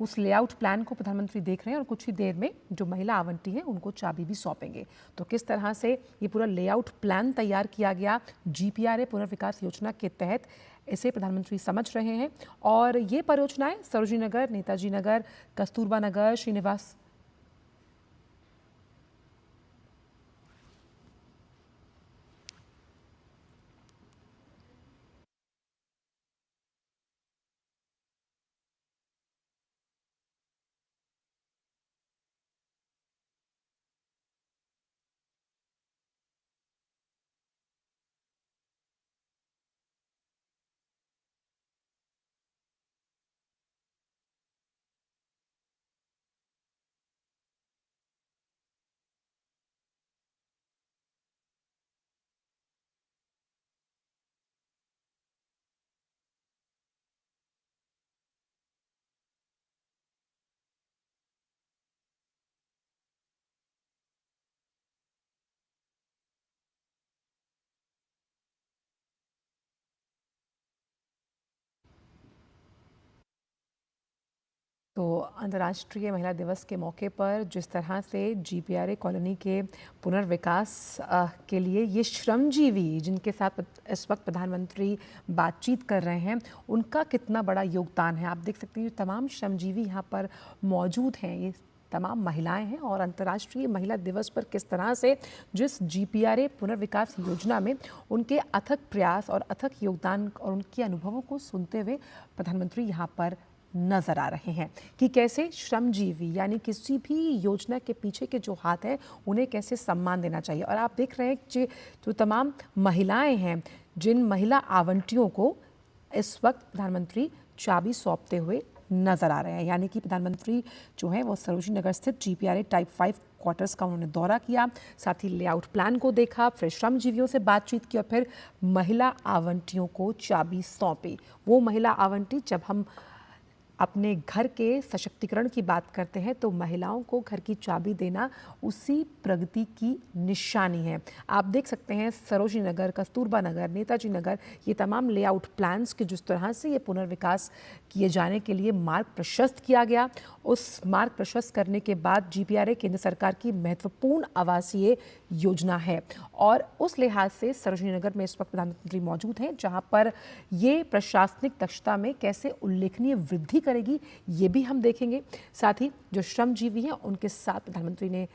उस layout plan को प्रधानमंत्री देख रहे हैं और कुछ ही देर में जो महिला आवंटी हैं उनको चाबी भी सौंपेंगे। तो किस तरह से ये पूरा लेआउट प्लान तैयार किया गया GPRA पुनर्विकास योजना के तहत, इसे प्रधानमंत्री समझ रहे हैं। और ये परियोजनाएं सरोजिनी नगर, नेताजी नगर, कस्तूरबा नगर, श्रीनिवास तो अंतर्राष्ट्रीय महिला दिवस के मौके पर जिस तरह से GPRA कॉलोनी के पुनर्विकास के लिए ये श्रमजीवी जिनके साथ इस वक्त प्रधानमंत्री बातचीत कर रहे हैं, उनका कितना बड़ा योगदान है। आप देख सकते हैं, तमाम श्रमजीवी यहाँ पर मौजूद हैं, ये तमाम महिलाएं हैं। और अंतर्राष्ट्रीय महिला दिवस पर किस तरह से जिस GPRA पुनर्विकास योजना में उनके अथक प्रयास और अथक योगदान और उनके अनुभवों को सुनते हुए प्रधानमंत्री यहाँ पर नजर आ रहे हैं कि कैसे श्रमजीवी यानी किसी भी योजना के पीछे के जो हाथ हैं उन्हें कैसे सम्मान देना चाहिए। और आप देख रहे हैं कि जो तमाम महिलाएं हैं, जिन महिला आवंटियों को इस वक्त प्रधानमंत्री चाबी सौंपते हुए नजर आ रहे हैं, यानी कि प्रधानमंत्री जो है वो सरोजिनी नगर स्थित GPRA टाइप 5 क्वार्टर्स का उन्होंने दौरा किया, साथ ही लेआउट प्लान को देखा, फिर श्रमजीवियों से बातचीत की और फिर महिला आवंटियों को चाबी सौंपी। वो महिला आवंटी, जब हम अपने घर के सशक्तिकरण की बात करते हैं तो महिलाओं को घर की चाबी देना उसी प्रगति की निशानी है। आप देख सकते हैं सरोजिनी नगर, कस्तूरबा नगर, नेताजी नगर, ये तमाम लेआउट प्लान्स के जिस तरह से ये पुनर्विकास किए जाने के लिए मार्ग प्रशस्त किया गया, उस मार्ग प्रशस्त करने के बाद GPRA केंद्र सरकार की महत्वपूर्ण आवासीय योजना है। और उस लिहाज से सरोजिनी नगर में इस वक्त प्रधानमंत्री मौजूद हैं, जहां पर ये प्रशासनिक दक्षता में कैसे उल्लेखनीय वृद्धि करेगी ये भी हम देखेंगे। साथ ही जो श्रमजीवी हैं उनके साथ प्रधानमंत्री ने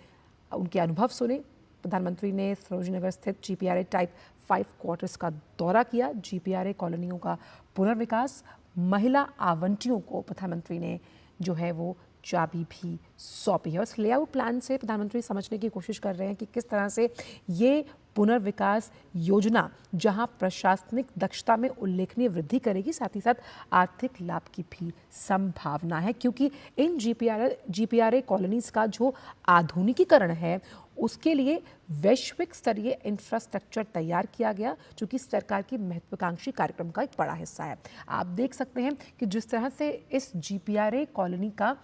उनके अनुभव सुने। प्रधानमंत्री ने सरोजिनी नगर स्थित GPRA टाइप 5 क्वार्टर्स का दौरा किया, GPRA कॉलोनियों का पुनर्विकास, महिला आवंटियों को प्रधानमंत्री ने जो है वो चाबी भी सौंपी है। उस लेआउट प्लान से प्रधानमंत्री समझने की कोशिश कर रहे हैं कि किस तरह से ये पुनर्विकास योजना जहां प्रशासनिक दक्षता में उल्लेखनीय वृद्धि करेगी, साथ ही साथ आर्थिक लाभ की भी संभावना है, क्योंकि इन GPRA कॉलोनीज का जो आधुनिकीकरण है उसके लिए वैश्विक स्तरीय इंफ्रास्ट्रक्चर तैयार किया गया, जो कि सरकार की महत्वाकांक्षी कार्यक्रम का एक बड़ा हिस्सा है। आप देख सकते हैं कि जिस तरह से इस GPRA कॉलोनी का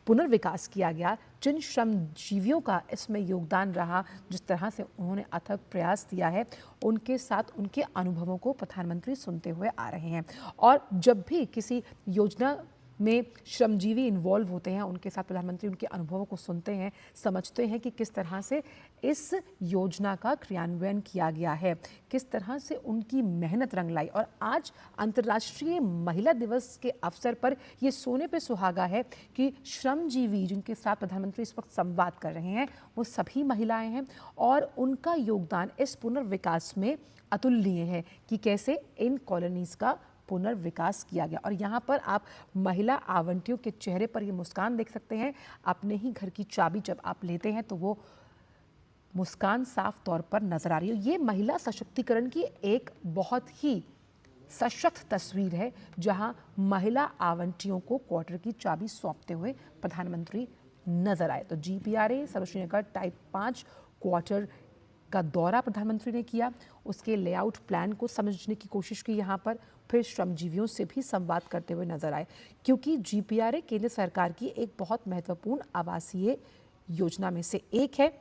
पुनर्विकास किया गया, जिन श्रमजीवियों का इसमें योगदान रहा, जिस तरह से उन्होंने अथक प्रयास दिया है, उनके साथ उनके अनुभवों को प्रधानमंत्री सुनते हुए आ रहे हैं। और जब भी किसी योजना में श्रमजीवी इन्वॉल्व होते हैं, उनके साथ प्रधानमंत्री उनके अनुभवों को सुनते हैं, समझते हैं कि किस तरह से इस योजना का क्रियान्वयन किया गया है, किस तरह से उनकी मेहनत रंग लाई। और आज अंतर्राष्ट्रीय महिला दिवस के अवसर पर ये सोने पे सुहागा है कि श्रमजीवी जिनके साथ प्रधानमंत्री इस वक्त संवाद कर रहे हैं वो सभी महिलाएं हैं और उनका योगदान इस पुनर्विकास में अतुलनीय है कि कैसे इन कॉलोनीज का पुनर्विकास किया गया। और यहाँ पर आप महिला आवंटियों के चेहरे पर ये मुस्कान देख सकते हैं। अपने ही घर की चाबी जब आप लेते हैं तो वो मुस्कान साफ तौर पर नजर आ रही है। ये महिला सशक्तिकरण की एक बहुत ही सशक्त तस्वीर है, जहां महिला आवंटियों को क्वार्टर की चाबी सौंपते हुए प्रधानमंत्री नजर आए। तो GPRA सरोजिनी नगर टाइप 5 क्वार्टर का दौरा प्रधानमंत्री ने किया, उसके लेआउट प्लान को समझने की कोशिश की यहाँ पर, फिर श्रमजीवियों से भी संवाद करते हुए नजर आए, क्योंकि GPRA केंद्र सरकार की एक बहुत महत्वपूर्ण आवासीय योजना में से एक है।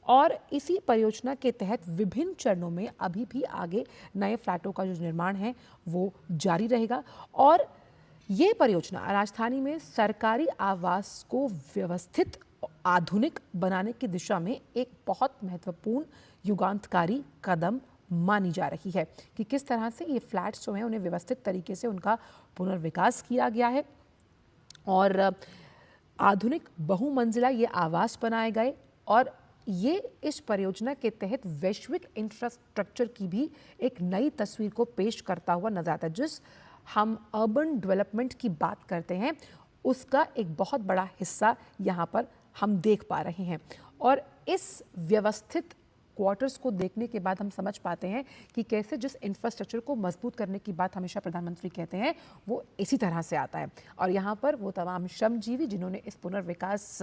और इसी परियोजना के तहत विभिन्न चरणों में अभी भी आगे नए फ्लैटों का जो निर्माण है वो जारी रहेगा। और ये परियोजना राजधानी में सरकारी आवास को व्यवस्थित आधुनिक बनाने की दिशा में एक बहुत महत्वपूर्ण युगांतकारी कदम मानी जा रही है कि किस तरह से ये फ्लैट्स जो हैं उन्हें व्यवस्थित तरीके से उनका पुनर्विकास किया गया है और आधुनिक बहुमंजिला ये आवास बनाए गए और ये इस परियोजना के तहत वैश्विक इंफ्रास्ट्रक्चर की भी एक नई तस्वीर को पेश करता हुआ नजर आता है। जिस हम अर्बन डेवलपमेंट की बात करते हैं उसका एक बहुत बड़ा हिस्सा यहाँ पर हम देख पा रहे हैं और इस व्यवस्थित क्वार्टर्स को देखने के बाद हम समझ पाते हैं कि कैसे जिस इंफ्रास्ट्रक्चर को मजबूत करने की बात हमेशा प्रधानमंत्री कहते हैं वो इसी तरह से आता है। और यहाँ पर वो तमाम श्रमजीवी जिन्होंने इस पुनर्विकास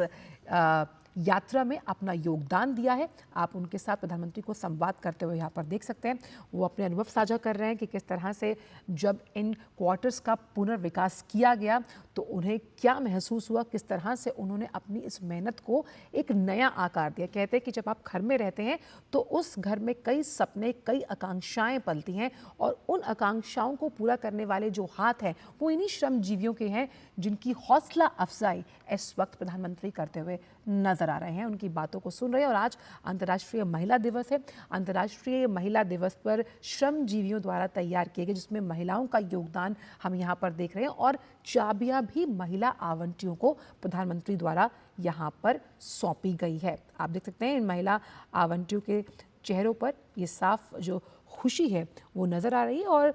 यात्रा में अपना योगदान दिया है, आप उनके साथ प्रधानमंत्री को संवाद करते हुए यहाँ पर देख सकते हैं। वो अपने अनुभव साझा कर रहे हैं कि किस तरह से जब इन क्वार्टर्स का पुनर्विकास किया गया तो उन्हें क्या महसूस हुआ, किस तरह से उन्होंने अपनी इस मेहनत को एक नया आकार दिया। कहते हैं कि जब आप घर में रहते हैं तो उस घर में कई सपने, कई आकांक्षाएं पलती हैं और उन आकांक्षाओं को पूरा करने वाले जो हाथ हैं वो इन्हीं श्रमजीवियों के हैं जिनकी हौसला अफजाई इस वक्त प्रधानमंत्री करते हुए नजर आ रहे हैं, उनकी बातों को सुन रहे हैं। और आज अंतर्राष्ट्रीय महिला दिवस है। अंतर्राष्ट्रीय महिला दिवस पर श्रमजीवियों द्वारा तैयार किए गए जिसमें महिलाओं का योगदान हम यहाँ पर देख रहे हैं और चाबियां भी महिला आवंटियों को प्रधानमंत्री द्वारा यहाँ पर सौंपी गई है। आप देख सकते हैं इन महिला आवंटियों के चेहरों पर ये साफ जो खुशी है वो नजर आ रही है। और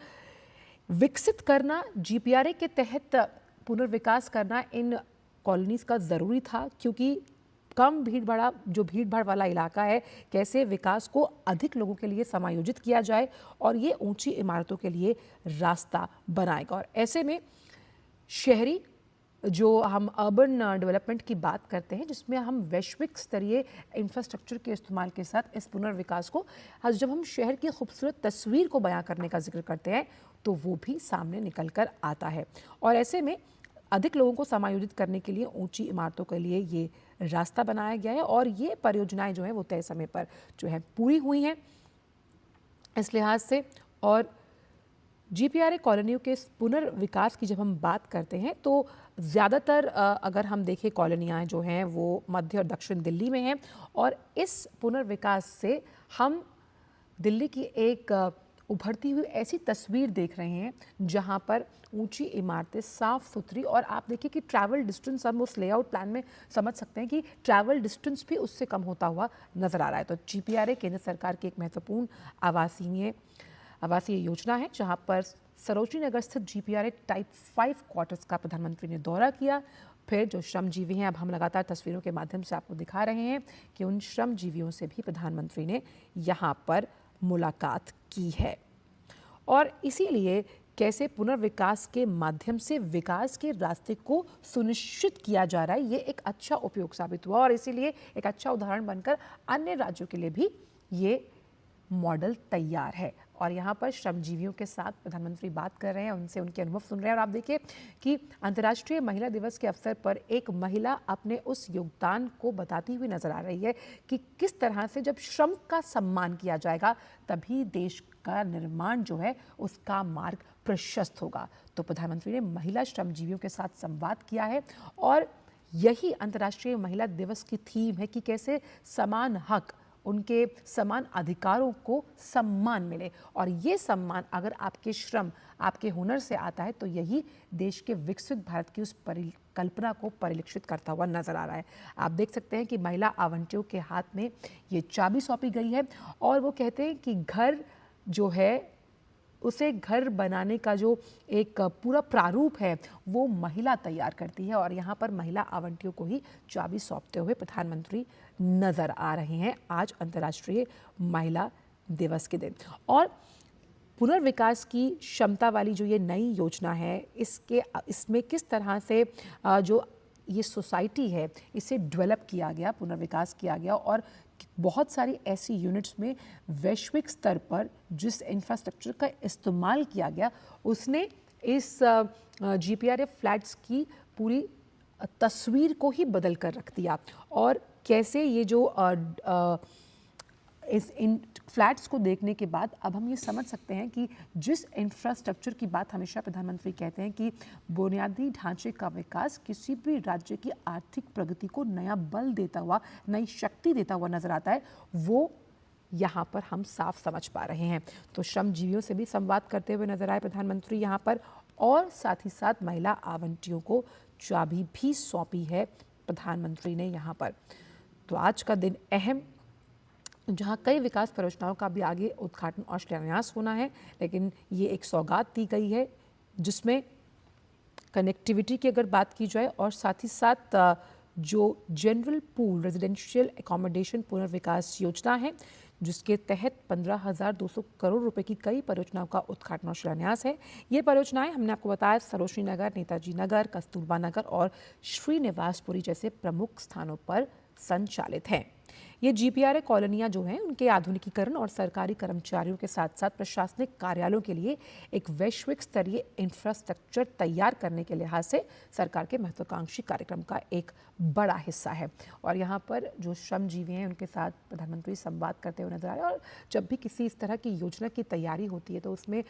विकसित करना, जीपीआरए के तहत पुनर्विकास करना इन कॉलोनीज का ज़रूरी था क्योंकि कम भीड़ भाड़ वाला इलाका है, कैसे विकास को अधिक लोगों के लिए समायोजित किया जाए और ये ऊंची इमारतों के लिए रास्ता बनाएगा। और ऐसे में शहरी जो हम अर्बन डेवलपमेंट की बात करते हैं जिसमें हम वैश्विक स्तरीय इंफ्रास्ट्रक्चर के इस्तेमाल के साथ इस पुनर्विकास को जब हम शहर की खूबसूरत तस्वीर को बयां करने का जिक्र करते हैं तो वो भी सामने निकल कर आता है। और ऐसे में अधिक लोगों को समायोजित करने के लिए ऊंची इमारतों के लिए ये रास्ता बनाया गया है और ये परियोजनाएं जो हैं वो तय समय पर जो है पूरी हुई हैं इस लिहाज से। और जीपीआरए कॉलोनियों के पुनर्विकास की जब हम बात करते हैं तो ज़्यादातर अगर हम देखें कॉलोनियाँ जो हैं वो मध्य और दक्षिण दिल्ली में हैं और इस पुनर्विकास से हम दिल्ली की एक उभरती हुई ऐसी तस्वीर देख रहे हैं जहां पर ऊंची इमारतें साफ सुथरी और आप देखिए कि ट्रैवल डिस्टेंस हम उस लेआउट प्लान में समझ सकते हैं कि ट्रैवल डिस्टेंस भी उससे कम होता हुआ नजर आ रहा है। तो जीपीआरए केंद्र सरकार की एक महत्वपूर्ण आवासीय योजना है जहां पर सरोजनी नगर स्थित जीपीआरए टाइप 5 क्वार्टर्स का प्रधानमंत्री ने दौरा किया। फिर जो श्रमजीवी हैं, अब हम लगातार तस्वीरों के माध्यम से आपको दिखा रहे हैं कि उन श्रमजीवियों से भी प्रधानमंत्री ने यहाँ पर मुलाकात की है। और इसीलिए कैसे पुनर्विकास के माध्यम से विकास के रास्ते को सुनिश्चित किया जा रहा है, ये एक अच्छा उपयोग साबित हुआ और इसीलिए एक अच्छा उदाहरण बनकर अन्य राज्यों के लिए भी ये मॉडल तैयार है। और यहाँ पर श्रमजीवियों के साथ प्रधानमंत्री बात कर रहे हैं, उनसे उनके अनुभव सुन रहे हैं। और आप देखिए कि अंतर्राष्ट्रीय महिला दिवस के अवसर पर एक महिला अपने उस योगदान को बताती हुई नजर आ रही है कि किस तरह से जब श्रम का सम्मान किया जाएगा तभी देश का निर्माण जो है उसका मार्ग प्रशस्त होगा। तो प्रधानमंत्री ने महिला श्रमजीवियों के साथ संवाद किया है और यही अंतर्राष्ट्रीय महिला दिवस की थीम है कि कैसे समान हक, उनके समान अधिकारों को सम्मान मिले। और ये सम्मान अगर आपके श्रम, आपके हुनर से आता है तो यही देश के विकसित भारत की उस परिकल्पना को परिलक्षित करता हुआ नजर आ रहा है। आप देख सकते हैं कि महिला आवंटियों के हाथ में ये चाबी सौंपी गई है और वो कहते हैं कि घर जो है उसे घर बनाने का जो एक पूरा प्रारूप है वो महिला तैयार करती है। और यहाँ पर महिला आवंटियों को ही चाबी सौंपते हुए प्रधानमंत्री नजर आ रहे हैं आज अंतर्राष्ट्रीय महिला दिवस के दिन। और पुनर्विकास की क्षमता वाली जो ये नई योजना है इसमें किस तरह से जो ये सोसाइटी है इसे डेवलप किया गया, पुनर्विकास किया गया और बहुत सारी ऐसी यूनिट्स में वैश्विक स्तर पर जिस इंफ्रास्ट्रक्चर का इस्तेमाल किया गया उसने इस जीपीआरए फ्लैट्स की पूरी तस्वीर को ही बदल कर रख दिया। और कैसे ये जो इन फ्लैट्स को देखने के बाद अब हम ये समझ सकते हैं कि जिस इंफ्रास्ट्रक्चर की बात हमेशा प्रधानमंत्री कहते हैं कि बुनियादी ढांचे का विकास किसी भी राज्य की आर्थिक प्रगति को नया बल देता हुआ, नई शक्ति देता हुआ नजर आता है, वो यहाँ पर हम साफ समझ पा रहे हैं। तो श्रमजीवियों से भी संवाद करते हुए नजर आए प्रधानमंत्री यहाँ पर, और साथ ही साथ महिला आवंटियों को चाबी भी सौंपी है प्रधानमंत्री ने यहाँ पर। तो आज का दिन अहम, जहाँ कई विकास परियोजनाओं का भी आगे उद्घाटन और शिलान्यास होना है, लेकिन ये एक सौगात दी गई है जिसमें कनेक्टिविटी की अगर बात की जाए और साथ ही साथ जो जनरल पूल रेजिडेंशियल एकोमोडेशन पुनर्विकास योजना है, जिसके तहत 15,200 करोड़ रुपए की कई परियोजनाओं का उद्घाटन और शिलान्यास है। ये परियोजनाएं हमने आपको बताया सरोजनी नगर, नेताजी नगर, कस्तूरबा नगर और श्रीनिवासपुरी जैसे प्रमुख स्थानों पर संचालित हैं। ये जीपीआरए कॉलोनियां जो हैं उनके आधुनिकीकरण और सरकारी कर्मचारियों के साथ साथ प्रशासनिक कार्यालयों के लिए एक वैश्विक स्तरीय इंफ्रास्ट्रक्चर तैयार करने के लिहाज से सरकार के महत्वाकांक्षी कार्यक्रम का एक बड़ा हिस्सा है। और यहाँ पर जो श्रमजीवी हैं उनके साथ प्रधानमंत्री संवाद करते हुए नजर आए। और जब भी किसी इस तरह की योजना की तैयारी होती है तो उसमें